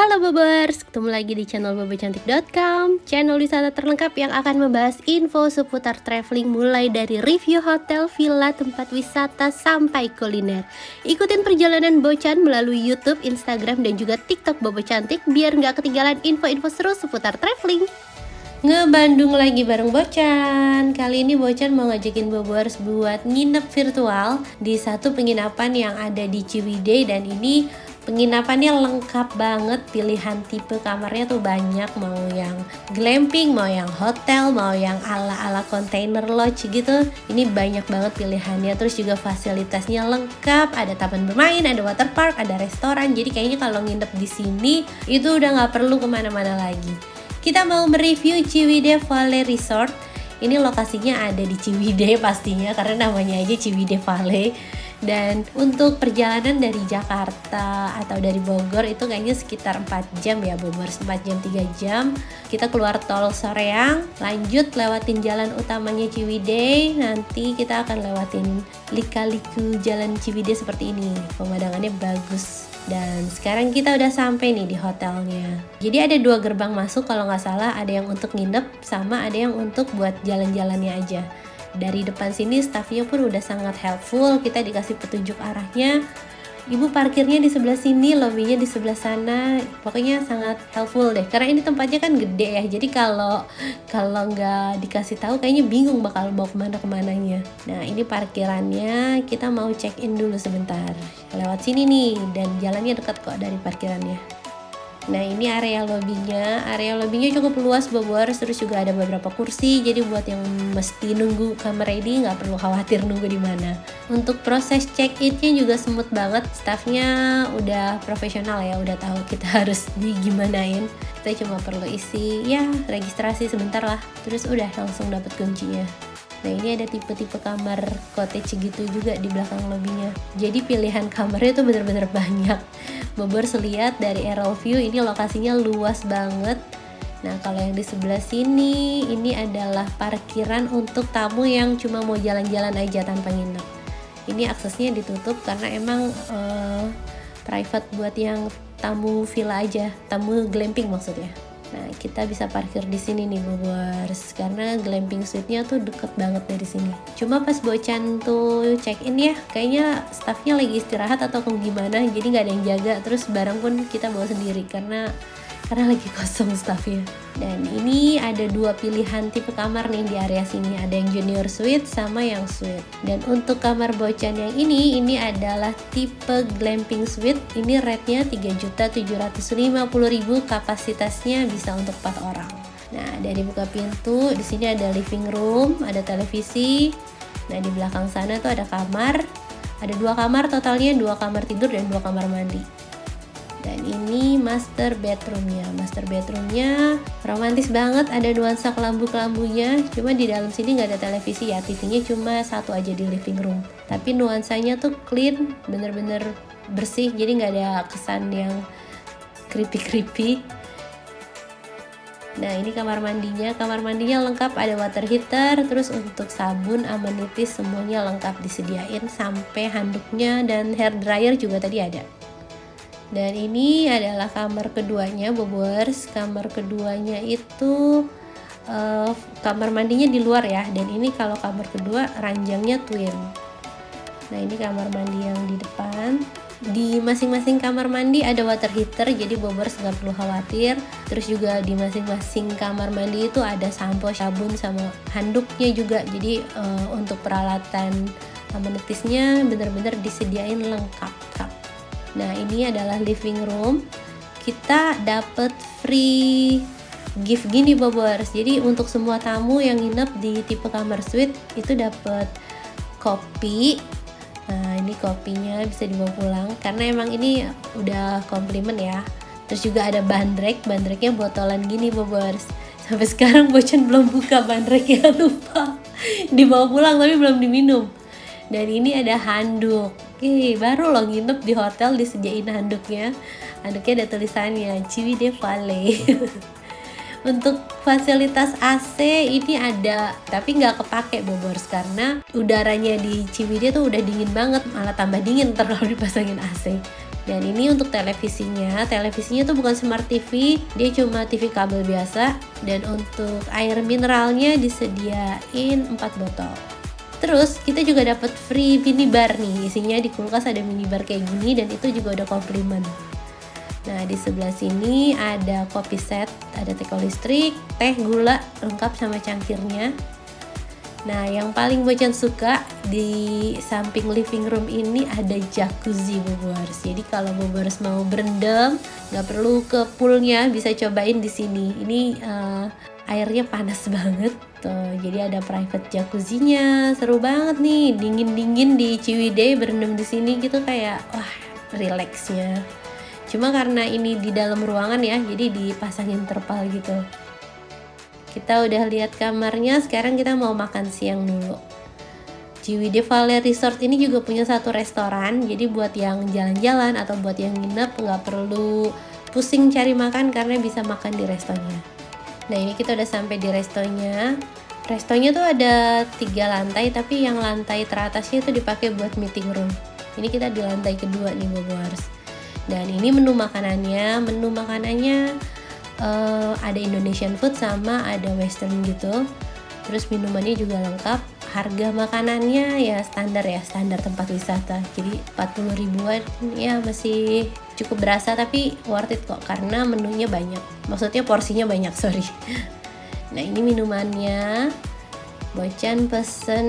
Halo Bobers, ketemu lagi di channel bobocantik.com, channel wisata terlengkap yang akan membahas info seputar traveling mulai dari review hotel, villa, tempat wisata, sampai kuliner. Ikutin perjalanan Bocan melalui YouTube, Instagram, dan juga TikTok Bobo Cantik biar nggak ketinggalan info-info seru seputar traveling. Ngebandung lagi bareng Bocan. Kali ini Bocan mau ngajakin Bobers buat nginep virtual di satu penginapan yang ada di Ciwidey, dan ini penginapannya lengkap banget, pilihan tipe kamarnya tuh banyak, mau yang glamping, mau yang hotel, mau yang ala-ala container lodge gitu. Ini banyak banget pilihannya, terus juga fasilitasnya lengkap, ada taman bermain, ada water park, ada restoran. Jadi kayaknya kalau nginep di sini itu udah nggak perlu kemana-mana lagi. Kita mau mereview Ciwidey Valley Resort. Ini lokasinya ada di Ciwidey pastinya, karena namanya aja Ciwidey Valley. Dan untuk perjalanan dari Jakarta atau dari Bogor itu kayaknya sekitar 4 jam ya Bobers, 4 jam 3 jam. Kita keluar tol Soreang, lanjut lewatin jalan utamanya Ciwidey. Nanti kita akan lewatin lika-liku jalan Ciwidey seperti ini. Pemandangannya bagus. Dan sekarang kita udah sampai nih di hotelnya. Jadi ada 2 gerbang masuk kalau nggak salah, ada yang untuk nginep sama ada yang untuk buat jalan-jalannya aja. Dari depan sini staffnya pun udah sangat helpful, kita dikasih petunjuk arahnya. Ibu parkirnya di sebelah sini, lobbynya di sebelah sana. Pokoknya sangat helpful deh, karena ini tempatnya kan gede ya. Jadi kalau nggak dikasih tahu kayaknya bingung bakal mau kemananya. Nah ini parkirannya, kita mau check in dulu sebentar. Lewat sini nih, dan jalannya dekat kok dari parkirannya. Nah ini area lobbynya cukup luas Bobers, terus juga ada beberapa kursi, jadi buat yang mesti nunggu kamar ready nggak perlu khawatir nunggu di mana. Untuk proses check in-nya juga smooth banget, staffnya udah profesional ya, udah tahu kita harus digimanain. Kita cuma perlu isi ya registrasi sebentar lah, terus udah langsung dapat kuncinya. Nah ini ada tipe-tipe kamar cottage gitu juga di belakang lobbynya. Jadi pilihan kamarnya tuh bener-bener banyak. Bobers lihat dari aerial view, ini lokasinya luas banget. Nah kalau yang di sebelah sini, ini adalah parkiran untuk tamu yang cuma mau jalan-jalan aja tanpa nginep. Ini aksesnya ditutup karena emang private buat yang tamu villa aja, tamu glamping maksudnya. Nah kita bisa parkir di sini nih Bobers, karena glamping suite-nya tuh deket banget dari sini. Cuma pas Bocan tuh check in ya, kayaknya staffnya lagi istirahat atau gimana, jadi nggak ada yang jaga. Terus barang pun kita bawa sendiri karena lagi kosong staffnya. Dan ini ada 2 pilihan tipe kamar nih di area sini, ada yang junior suite sama yang suite. Dan untuk kamar Bocan yang ini adalah tipe glamping suite. Ini rate-nya 3.750.000, kapasitasnya bisa untuk 4 orang. Nah dari buka pintu, di sini ada living room, ada televisi. Nah di belakang sana tuh ada kamar, ada 2 kamar totalnya, 2 kamar tidur dan 2 kamar mandi. Dan ini master bedroomnya romantis banget, ada nuansa kelambu-kelambunya. Cuma di dalam sini nggak ada televisi ya, TV-nya cuma 1 aja di living room. Tapi nuansanya tuh clean, bener-bener bersih, jadi nggak ada kesan yang creepy. Nah ini kamar mandinya lengkap, ada water heater, terus untuk sabun, amenities semuanya lengkap disediain, sampai handuknya dan hair dryer juga tadi ada. Dan ini adalah kamar keduanya Bobers. Kamar keduanya itu kamar mandinya di luar ya. Dan ini kalau kamar kedua ranjangnya twin. Nah ini kamar mandi yang di depan. Di masing-masing kamar mandi ada water heater, jadi Bobers nggak perlu khawatir. Terus juga di masing-masing kamar mandi itu ada sampo, sabun, sama handuknya juga. Jadi untuk peralatan amenitiesnya bener-bener disediain lengkap. Nah ini adalah living room. Kita dapet free gift gini Bobers. Jadi untuk semua tamu yang nginep di tipe kamar suite itu dapet kopi. Nah ini kopinya bisa dibawa pulang, karena emang ini udah komplimen ya. Terus juga ada bandreknya botolan gini Bobers. Sampai sekarang Bocan belum buka bandreknya, lupa. Dibawa pulang tapi belum diminum. Dan ini ada handuk. Baru lo nginep di hotel disediain handuknya. Handuknya ada tulisannya Ciwidey Valley. Untuk fasilitas AC ini ada, tapi nggak kepake Bobers, karena udaranya di Ciwidey tuh udah dingin banget, malah tambah dingin ntar kalau dipasangin AC. Dan ini untuk televisinya tuh bukan smart TV, dia cuma TV kabel biasa. Dan untuk air mineralnya disediain 4 botol. Terus kita juga dapat free minibar nih, isinya di kulkas ada minibar kayak gini dan itu juga udah komplimen. Nah di sebelah sini ada kopi set, ada teko listrik, teh, gula, lengkap sama cangkirnya. Nah yang paling Bocan suka di samping living room ini ada jacuzzi Bobors. Jadi kalau Bobors mau berendam nggak perlu ke poolnya, bisa cobain di sini. Ini airnya panas banget tuh. Jadi ada private jacuzzinya, seru banget nih. Dingin-dingin di Ciwidey berendam di sini gitu kayak wah relaxnya. Cuma karena ini di dalam ruangan ya, jadi dipasangin terpal gitu. Kita udah lihat kamarnya, sekarang kita mau makan siang dulu. Ciwidey Valley Resort ini juga punya satu restoran, jadi buat yang jalan-jalan atau buat yang nginep nggak perlu pusing cari makan karena bisa makan di restonya. Nah ini kita udah sampai di restonya. Restonya tuh ada 3 lantai, tapi yang lantai teratasnya itu dipakai buat meeting room. Ini kita di lantai kedua nih Bobors. Dan ini menu makanannya ada Indonesian food sama ada western gitu. Terus minumannya juga lengkap. Harga makanannya ya standar tempat wisata. Jadi 40 ribuan ya masih cukup berasa, tapi worth it kok karena menunya banyak. Maksudnya porsinya banyak, sorry. Nah ini minumannya Bocan pesen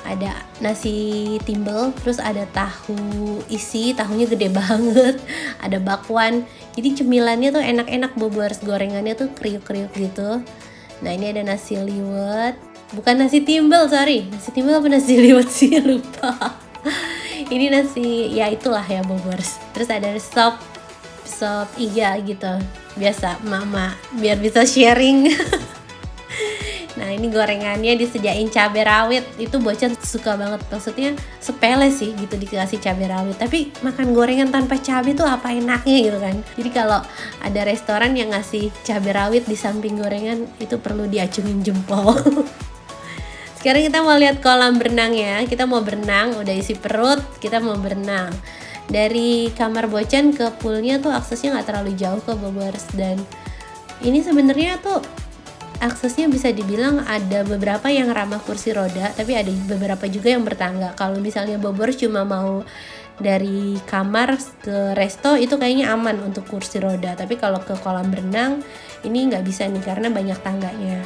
ada nasi timbel, terus ada tahu isi, tahunya gede banget, ada bakwan. Jadi cemilannya tuh enak-enak Bobors, gorengannya tuh kriuk-kriuk gitu. Nah ini ada nasi liwet, bukan nasi timbel, sorry, nasi timbel apa nasi liwet sih, lupa. Ini nasi, ya itulah ya Bobors. Terus ada sop iga gitu, biasa mama biar bisa sharing. Nah ini gorengannya disediain cabai rawit, itu Bocan suka banget, maksudnya sepele sih gitu dikasih cabai rawit, tapi makan gorengan tanpa cabai tuh apa enaknya gitu kan. Jadi kalau ada restoran yang ngasih cabai rawit di samping gorengan itu perlu diacungin jempol. Sekarang kita mau lihat kolam berenang ya, kita mau berenang, udah isi perut, kita mau berenang. Dari kamar Bocan ke poolnya tuh aksesnya nggak terlalu jauh ke Bobors, dan ini sebenarnya tuh aksesnya bisa dibilang ada beberapa yang ramah kursi roda, tapi ada beberapa juga yang bertangga. Kalau misalnya Bobors cuma mau dari kamar ke resto itu kayaknya aman untuk kursi roda, tapi kalau ke kolam berenang ini nggak bisa nih karena banyak tangganya.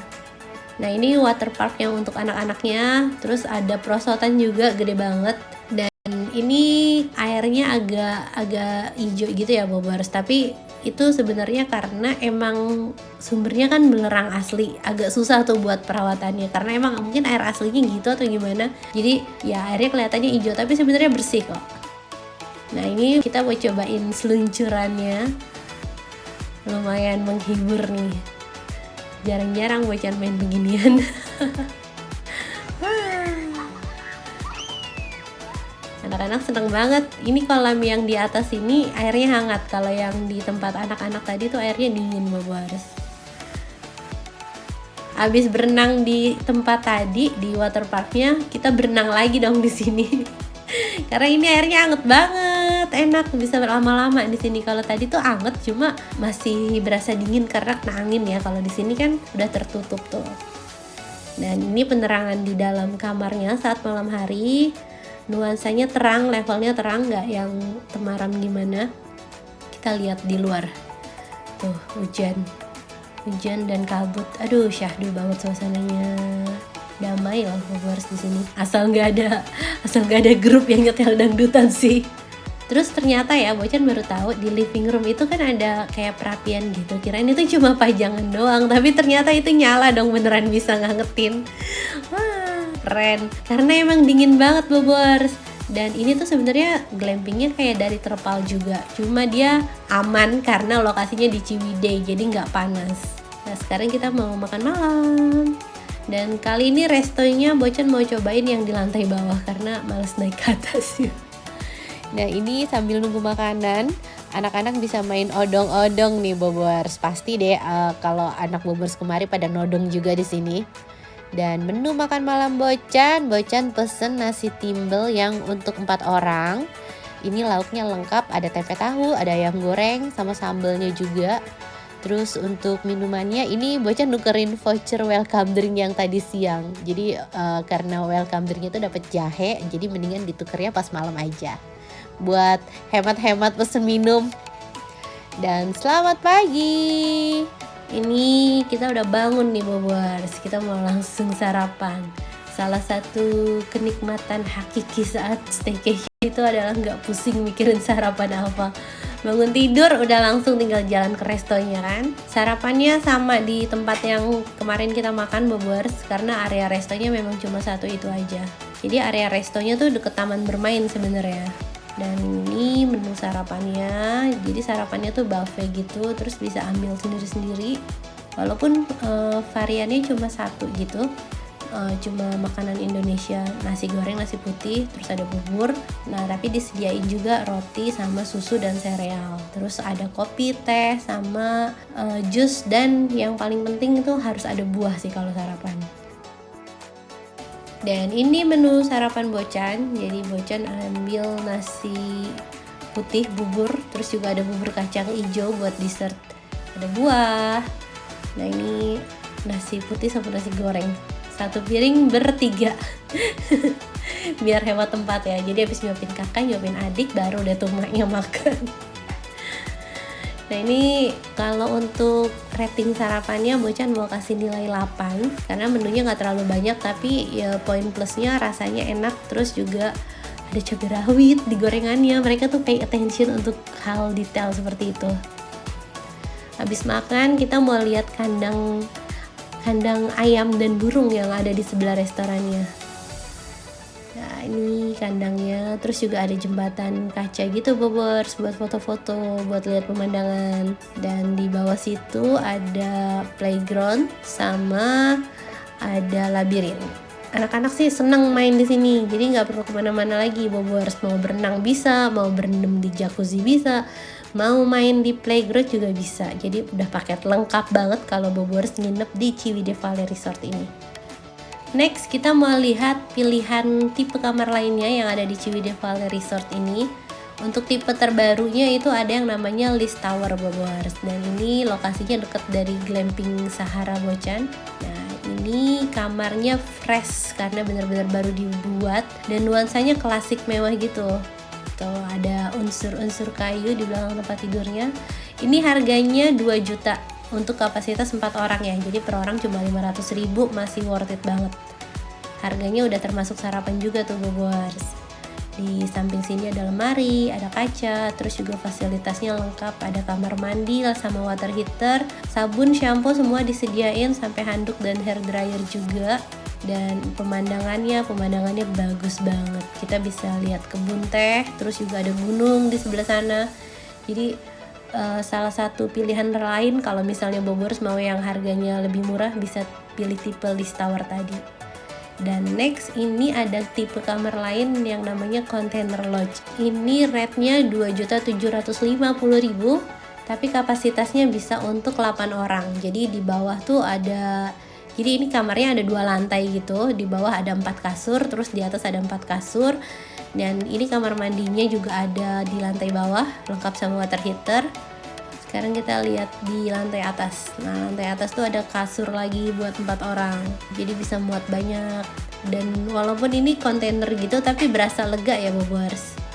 Nah ini waterpark yang untuk anak-anaknya, terus ada perosotan juga gede banget, dan ini airnya agak hijau gitu ya Bobors, tapi itu sebenarnya karena emang sumbernya kan belerang asli, agak susah tuh buat perawatannya karena emang mungkin air aslinya gitu atau gimana, jadi ya airnya kelihatannya hijau tapi sebenarnya bersih kok. Nah ini kita mau cobain seluncurannya, lumayan menghibur nih, jarang-jarang Bocan main beginian. Anak-anak seneng banget. Ini kolam yang di atas ini airnya hangat, kalau yang di tempat anak-anak tadi tuh airnya dingin Bobors. Abis berenang di tempat tadi di waterparknya, kita berenang lagi dong di sini. Karena ini airnya hangat banget, enak, bisa berlama-lama di sini. Kalau tadi tuh hangat cuma masih berasa dingin karena kena angin ya. Kalau di sini kan udah tertutup tuh. Dan ini penerangan di dalam kamarnya saat malam hari. Nuansanya terang, levelnya terang, nggak yang temaram gimana. Kita lihat di luar tuh hujan dan kabut, aduh syahdu banget suasananya, damai loh Bobors di sini. Asal nggak ada grup yang nyetel dangdutan sih. Terus ternyata ya Bocan baru tahu di living room itu kan ada kayak perapian gitu, kirain itu cuma pajangan doang, tapi ternyata itu nyala dong, beneran bisa ngangetin. Wah keren, karena emang dingin banget Bobors. Dan ini tuh sebenarnya glampingnya kayak dari terpal juga, cuma dia aman karena lokasinya di Ciwidey jadi nggak panas. Nah sekarang kita mau makan malam, dan kali ini restonya Bocan mau cobain yang di lantai bawah karena males naik ke atas. Nah ini sambil nunggu makanan, anak-anak bisa main odong-odong nih Bobors. Pasti deh kalau anak Bobors kemari pada nodong juga di sini. Dan menu makan malam Bocan pesen nasi timbel yang untuk 4 orang. Ini lauknya lengkap, ada tempe tahu, ada ayam goreng, sama sambelnya juga. Terus untuk minumannya ini Bocan nukerin voucher welcome drink yang tadi siang. Jadi karena welcome drinknya itu dapat jahe, jadi mendingan ditukernya pas malam aja. Buat hemat-hemat pesen minum. Dan selamat pagi. Ini kita udah bangun nih Bobers. Kita mau langsung sarapan. Salah satu kenikmatan hakiki saat staycation itu adalah nggak pusing mikirin sarapan apa. Bangun tidur udah langsung tinggal jalan ke restonya kan. Sarapannya sama di tempat yang kemarin kita makan Bobers, karena area restonya memang cuma satu itu aja. Jadi area restonya tuh deket taman bermain sebenarnya. Dan ini menu sarapannya. Jadi sarapannya tuh buffet gitu, terus bisa ambil sendiri-sendiri. Walaupun variannya cuma satu gitu. Cuma makanan Indonesia, nasi goreng, nasi putih, terus ada bubur. Nah tapi disediain juga roti sama susu dan sereal. Terus ada kopi, teh, sama jus, dan yang paling penting itu harus ada buah sih kalau sarapan. Dan ini menu sarapan Bocan. Jadi Bocan ambil nasi putih bubur, terus juga ada bubur kacang hijau buat dessert. Ada buah. Nah ini nasi putih sama nasi goreng. Satu piring bertiga. Biar hemat tempat ya. Jadi habis nyuapin kakak, nyuapin adik, baru udah tuh maknya makan. Nah ini kalau untuk rating sarapannya Bocan mau kasih nilai 8, karena menunya nggak terlalu banyak, tapi ya poin plusnya rasanya enak. Terus juga ada cabai rawit di gorengannya. Mereka tuh pay attention untuk hal detail seperti itu. Habis makan kita mau lihat kandang ayam dan burung yang ada di sebelah restorannya. Nah ini kandangnya, terus juga ada jembatan kaca gitu Bobers buat foto-foto, buat lihat pemandangan. Dan di bawah situ ada playground sama ada labirin. Anak-anak sih seneng main di sini, jadi nggak perlu kemana-mana lagi Bobers. Mau berenang bisa, mau berendam di jacuzzi bisa, mau main di playground juga bisa. Jadi udah paket lengkap banget kalau Bobers nginep di Ciwidey Valley Resort ini. Next kita mau lihat pilihan tipe kamar lainnya yang ada di Ciwidey Valley Resort ini. Untuk tipe terbarunya itu ada yang namanya List Tower Bobers, dan ini lokasinya dekat dari glamping Sahara Bocan. Nah ini kamarnya fresh karena benar-benar baru dibuat dan nuansanya klasik mewah gitu. Tuh ada unsur-unsur kayu di belakang tempat tidurnya. Ini harganya 2 juta untuk kapasitas 4 orang ya. Jadi per orang cuma 500.000, masih worth it banget. Harganya udah termasuk sarapan juga tuh Bobers. Di samping sini ada lemari, ada kaca, terus juga fasilitasnya lengkap, ada kamar mandi sama water heater, sabun, shampoo semua disediain, sampai handuk dan hair dryer juga. Dan pemandangannya bagus banget. Kita bisa lihat kebun teh, terus juga ada gunung di sebelah sana. Jadi salah satu pilihan lain kalau misalnya Bobers mau yang harganya lebih murah, bisa pilih tipe List Tower tadi. Dan next ini ada tipe kamar lain yang namanya Container Lodge. Ini rate-nya 2.750.000, tapi kapasitasnya bisa untuk 8 orang. Jadi di bawah tuh ada, jadi ini kamarnya ada 2 lantai gitu. Di bawah ada 4 kasur, terus di atas ada 4 kasur. Dan ini kamar mandinya juga ada di lantai bawah, lengkap sama water heater. Sekarang kita lihat di lantai atas. Nah lantai atas tuh ada kasur lagi buat 4 orang, jadi bisa muat banyak. Dan walaupun ini kontainer gitu, tapi berasa lega ya Bobers.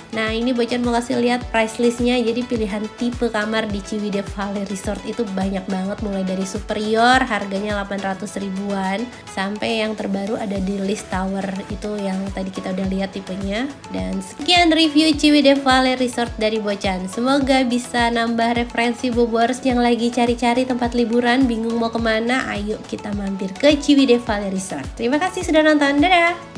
Nah ini Bocan mau kasih lihat price listnya. Jadi pilihan tipe kamar di Ciwidey Valley Resort itu banyak banget, mulai dari superior harganya 800 ribuan sampai yang terbaru ada di List Tower itu yang tadi kita udah lihat tipenya. Dan sekian review Ciwidey Valley Resort dari Bocan. Semoga bisa nambah referensi Bobers yang lagi cari-cari tempat liburan, bingung mau kemana. Ayo kita mampir ke Ciwidey Valley Resort. Terima kasih sudah nonton, dadah.